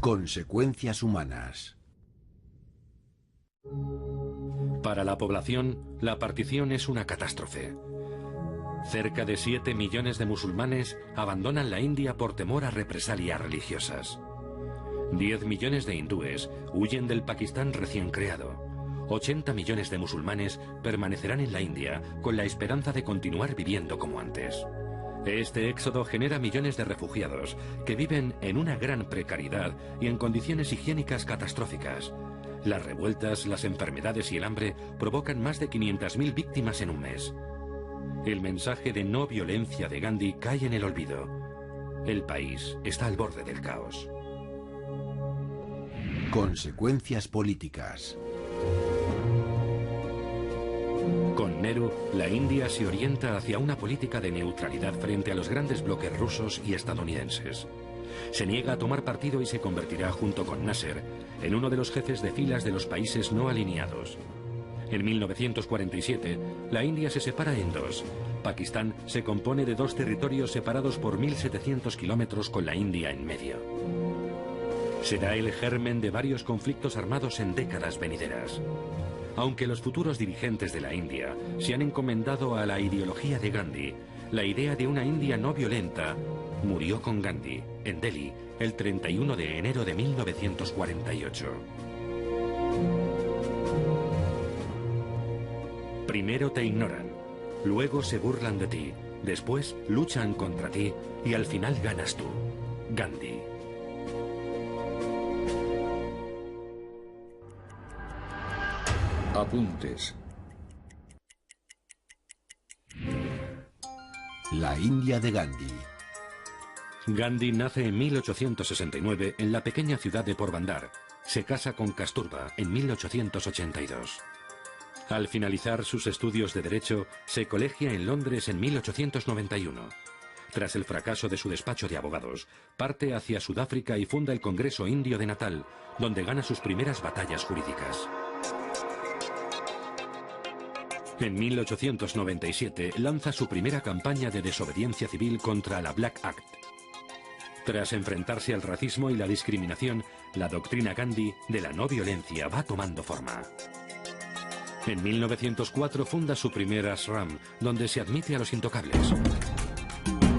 Consecuencias humanas. Para la población, la partición es una catástrofe. Cerca de 7 millones de musulmanes abandonan la India por temor a represalias religiosas. 10 millones de hindúes huyen del Pakistán recién creado. 80 millones de musulmanes permanecerán en la India con la esperanza de continuar viviendo como antes. Este éxodo genera millones de refugiados que viven en una gran precariedad y en condiciones higiénicas catastróficas. Las revueltas, las enfermedades y el hambre provocan más de 500.000 víctimas en un mes. El mensaje de no violencia de Gandhi cae en el olvido. El país está al borde del caos. Consecuencias políticas. Con Nehru, la India se orienta hacia una política de neutralidad frente a los grandes bloques rusos y estadounidenses. Se niega a tomar partido y se convertirá, junto con Nasser, en uno de los jefes de filas de los países no alineados. En 1947, la India se separa en dos. Pakistán se compone de dos territorios separados por 1.700 kilómetros con la India en medio. Será el germen de varios conflictos armados en décadas venideras. Aunque los futuros dirigentes de la India se han encomendado a la ideología de Gandhi, la idea de una India no violenta murió con Gandhi, en Delhi, el 31 de enero de 1948. Primero te ignoran, luego se burlan de ti, después luchan contra ti y al final ganas tú. Gandhi. Apuntes. La India de Gandhi. Gandhi nace en 1869 en la pequeña ciudad de Porbandar. Se casa con Kasturba en 1882. Al finalizar sus estudios de Derecho, se colegia en Londres en 1891. Tras el fracaso de su despacho de abogados, parte hacia Sudáfrica y funda el Congreso Indio de Natal, donde gana sus primeras batallas jurídicas. En 1897 lanza su primera campaña de desobediencia civil contra la Black Act. Tras enfrentarse al racismo y la discriminación, la doctrina Gandhi de la no violencia va tomando forma. En 1904 funda su primer ashram, donde se admite a los intocables.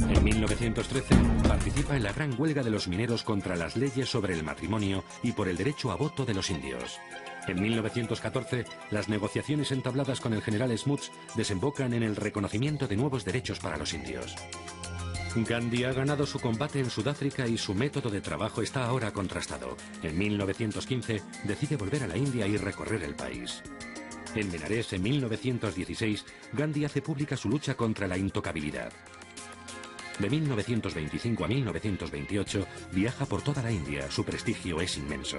En 1913 participa en la gran huelga de los mineros contra las leyes sobre el matrimonio y por el derecho a voto de los indios. En 1914, las negociaciones entabladas con el general Smuts desembocan en el reconocimiento de nuevos derechos para los indios. Gandhi ha ganado su combate en Sudáfrica y su método de trabajo está ahora contrastado. En 1915 decide volver a la India y recorrer el país. En Benares, en 1916, Gandhi hace pública su lucha contra la intocabilidad. De 1925 a 1928 viaja por toda la India, su prestigio es inmenso.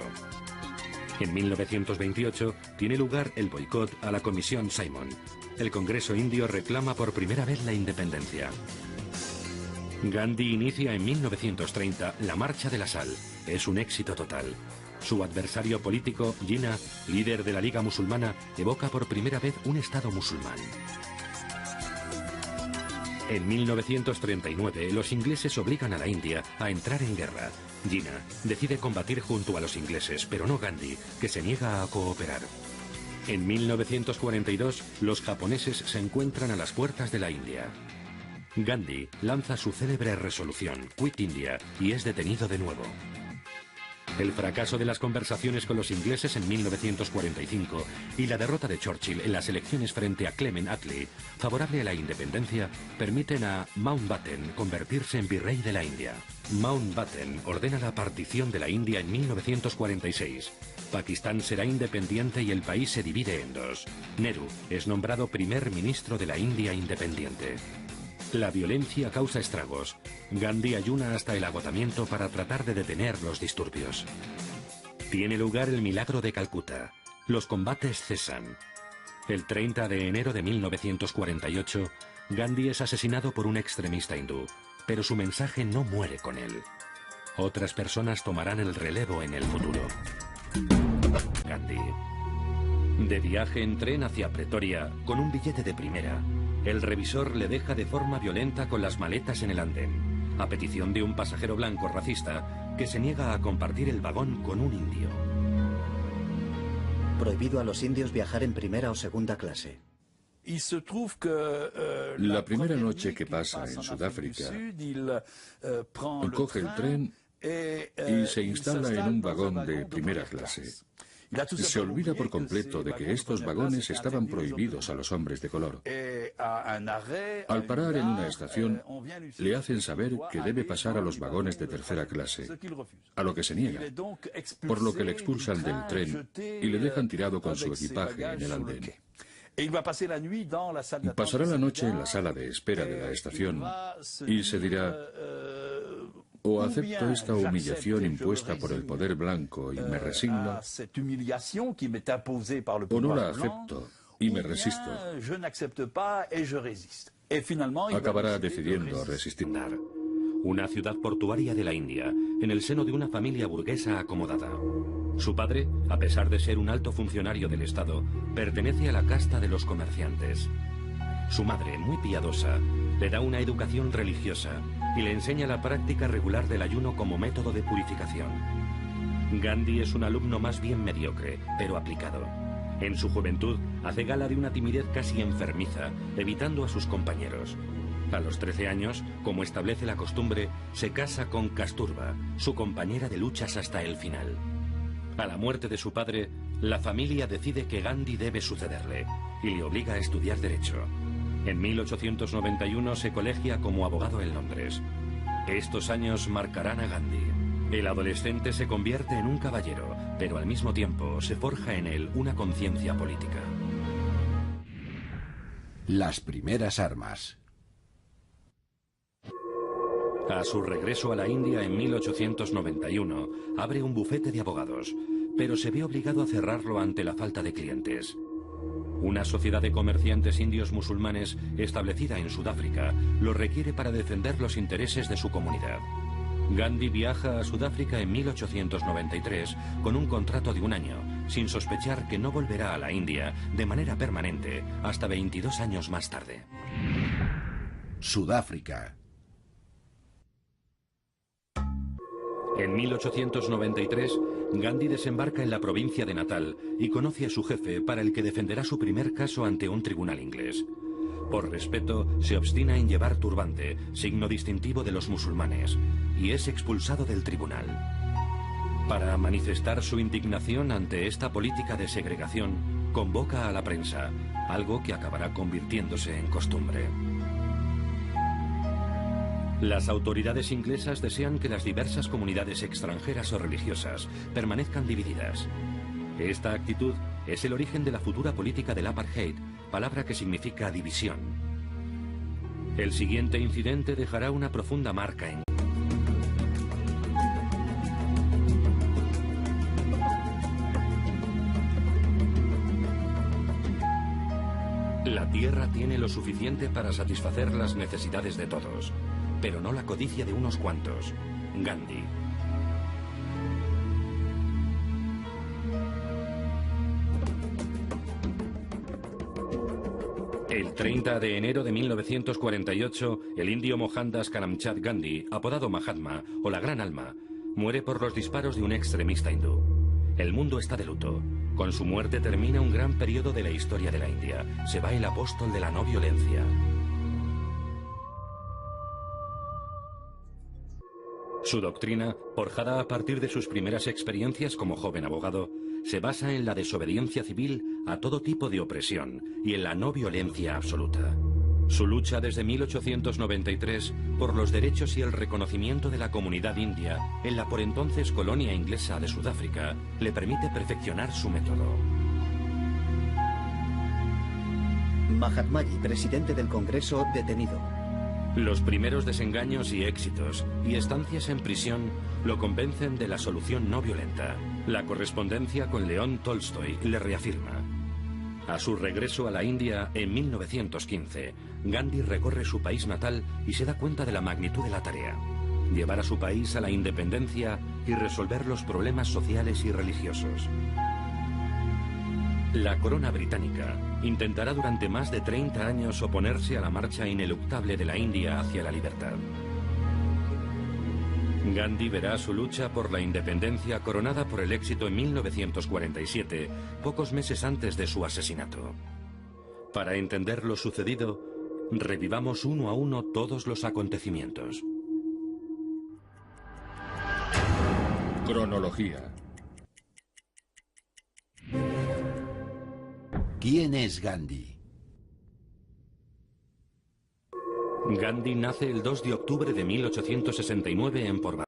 En 1928 tiene lugar el boicot a la Comisión Simon. El Congreso indio reclama por primera vez la independencia. Gandhi inicia en 1930 la Marcha de la Sal. Es un éxito total. Su adversario político, Jinnah, líder de la Liga Musulmana, evoca por primera vez un Estado musulmán. En 1939, los ingleses obligan a la India a entrar en guerra. Jinnah decide combatir junto a los ingleses, pero no Gandhi, que se niega a cooperar. En 1942, los japoneses se encuentran a las puertas de la India. Gandhi lanza su célebre resolución, Quit India, y es detenido de nuevo. El fracaso de las conversaciones con los ingleses en 1945 y la derrota de Churchill en las elecciones frente a Clement Attlee, favorable a la independencia, permiten a Mountbatten convertirse en virrey de la India. Mountbatten ordena la partición de la India en 1946. Pakistán será independiente y el país se divide en dos. Nehru es nombrado primer ministro de la India independiente. La violencia causa estragos. Gandhi ayuna hasta el agotamiento para tratar de detener los disturbios. Tiene lugar el milagro de Calcuta. Los combates cesan. El 30 de enero de 1948, Gandhi es asesinado por un extremista hindú, pero su mensaje no muere con él. Otras personas tomarán el relevo en el futuro. Gandhi. De viaje en tren hacia Pretoria, con un billete de primera, el revisor le deja de forma violenta con las maletas en el andén, a petición de un pasajero blanco racista que se niega a compartir el vagón con un indio. Prohibido a los indios viajar en primera o segunda clase. La primera noche que pasa en Sudáfrica, coge el tren y se instala en un vagón de primera clase. Se olvida por completo de que estos vagones estaban prohibidos a los hombres de color. Al parar en una estación, le hacen saber que debe pasar a los vagones de tercera clase, a lo que se niega, por lo que le expulsan del tren y le dejan tirado con su equipaje en el andén. Pasará la noche en la sala de espera de la estación y se dirá: o acepto esta humillación impuesta por el poder blanco y me resigno, o no la acepto y me resisto. Acabará decidiendo resistir. Una ciudad portuaria de la India, en el seno de una familia burguesa acomodada. Su padre, a pesar de ser un alto funcionario del Estado, pertenece a la casta de los comerciantes. Su madre, muy piadosa, le da una educación religiosa y le enseña la práctica regular del ayuno como método de purificación. Gandhi es un alumno más bien mediocre, pero aplicado. En su juventud hace gala de una timidez casi enfermiza, evitando a sus compañeros. A los 13 años, como establece la costumbre, se casa con Kasturba, su compañera de luchas hasta el final. A la muerte de su padre, la familia decide que Gandhi debe sucederle y le obliga a estudiar Derecho. En 1891 se colegia como abogado en Londres. Estos años marcarán a Gandhi. El adolescente se convierte en un caballero, pero al mismo tiempo se forja en él una conciencia política. Las primeras armas. A su regreso a la India en 1891, abre un bufete de abogados, pero se ve obligado a cerrarlo ante la falta de clientes. Una sociedad de comerciantes indios musulmanes establecida en Sudáfrica lo requiere para defender los intereses de su comunidad. Gandhi viaja a Sudáfrica en 1893 con un contrato de un año, sin sospechar que no volverá a la India de manera permanente hasta 22 años más tarde. Sudáfrica. En 1893, Gandhi desembarca en la provincia de Natal y conoce a su jefe, para el que defenderá su primer caso ante un tribunal inglés. Por respeto, se obstina en llevar turbante, signo distintivo de los musulmanes, y es expulsado del tribunal. Para manifestar su indignación ante esta política de segregación, convoca a la prensa, algo que acabará convirtiéndose en costumbre. Las autoridades inglesas desean que las diversas comunidades extranjeras o religiosas permanezcan divididas. Esta actitud es el origen de la futura política del apartheid, palabra que significa división. El siguiente incidente dejará una profunda marca en La tierra tiene lo suficiente para satisfacer las necesidades de todos, pero no la codicia de unos cuantos. Gandhi. El 30 de enero de 1948, el indio Mohandas Karamchand Gandhi, apodado Mahatma o la Gran Alma, muere por los disparos de un extremista hindú. El mundo está de luto. Con su muerte termina un gran periodo de la historia de la India. Se va el apóstol de la no violencia. Su doctrina, forjada a partir de sus primeras experiencias como joven abogado, se basa en la desobediencia civil a todo tipo de opresión y en la no violencia absoluta. Su lucha desde 1893 por los derechos y el reconocimiento de la comunidad india en la por entonces colonia inglesa de Sudáfrica le permite perfeccionar su método. Mahatmaji, presidente del Congreso, detenido. Los primeros desengaños y éxitos y estancias en prisión lo convencen de la solución no violenta. La correspondencia con León Tolstoy le reafirma. A su regreso a la India en 1915, Gandhi recorre su país natal y se da cuenta de la magnitud de la tarea: llevar a su país a la independencia y resolver los problemas sociales y religiosos. La corona británica intentará durante más de 30 años oponerse a la marcha ineluctable de la India hacia la libertad. Gandhi verá su lucha por la independencia coronada por el éxito en 1947, pocos meses antes de su asesinato. Para entender lo sucedido, revivamos uno a uno todos los acontecimientos. Cronología. ¿Quién es Gandhi? Gandhi nace el 2 de octubre de 1869 en Porbandar.